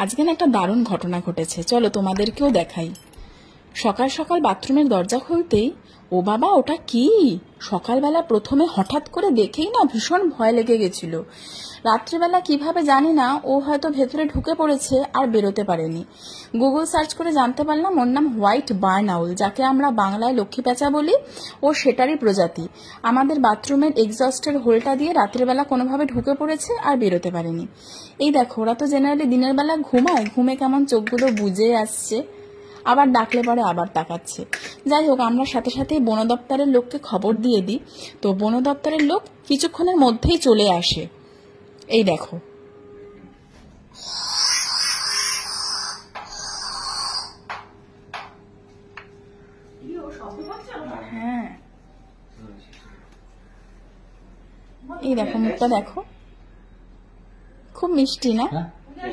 আজকে না একটা দারুণ ঘটনা ঘটেছে, চলো তোমাদেরকেও দেখাই। সকাল সকাল বাথরুমের দরজা খুলতেই ও বাবা, ওটা কি! সকালবেলা প্রথমে হঠাৎ করে দেখেই না ভীষণ ভয় লেগে গেছিল। রাত্রিবেলা কিভাবে জানি না, ও হয়তো ভেতরে ঢুকে পড়েছে আর বেরোতে পারেনি। গুগল সার্চ করে জানতে পারলাম ওর নাম হোয়াইট বার্ন আউল, যাকে আমরা বাংলায় লক্ষ্মী পেঁচা বলি। ও সেটারই প্রজাতি। আমাদের বাথরুমের এক্সস্টের হোলটা দিয়ে রাত্রিবেলা কোনোভাবে ঢুকে পড়েছে আর বেরোতে পারেনি। এই দেখো, ওরা তো জেনারেলি দিনের বেলা ঘুমায়, ঘুমে কেমন চোখগুলো বুজে আসছে, আবার ডাকলে পরে আবার তাকাচ্ছে। যাই হোক, আমরা সাথে সাথেই বন দপ্তরের লোককে খবর দিয়ে দিই। তো বন দপ্তরের লোক কিছুক্ষণের মধ্যেই চলে আসে। এই দেখো, হ্যাঁ, এই দেখো মুখটা দেখো, খুব মিষ্টি না?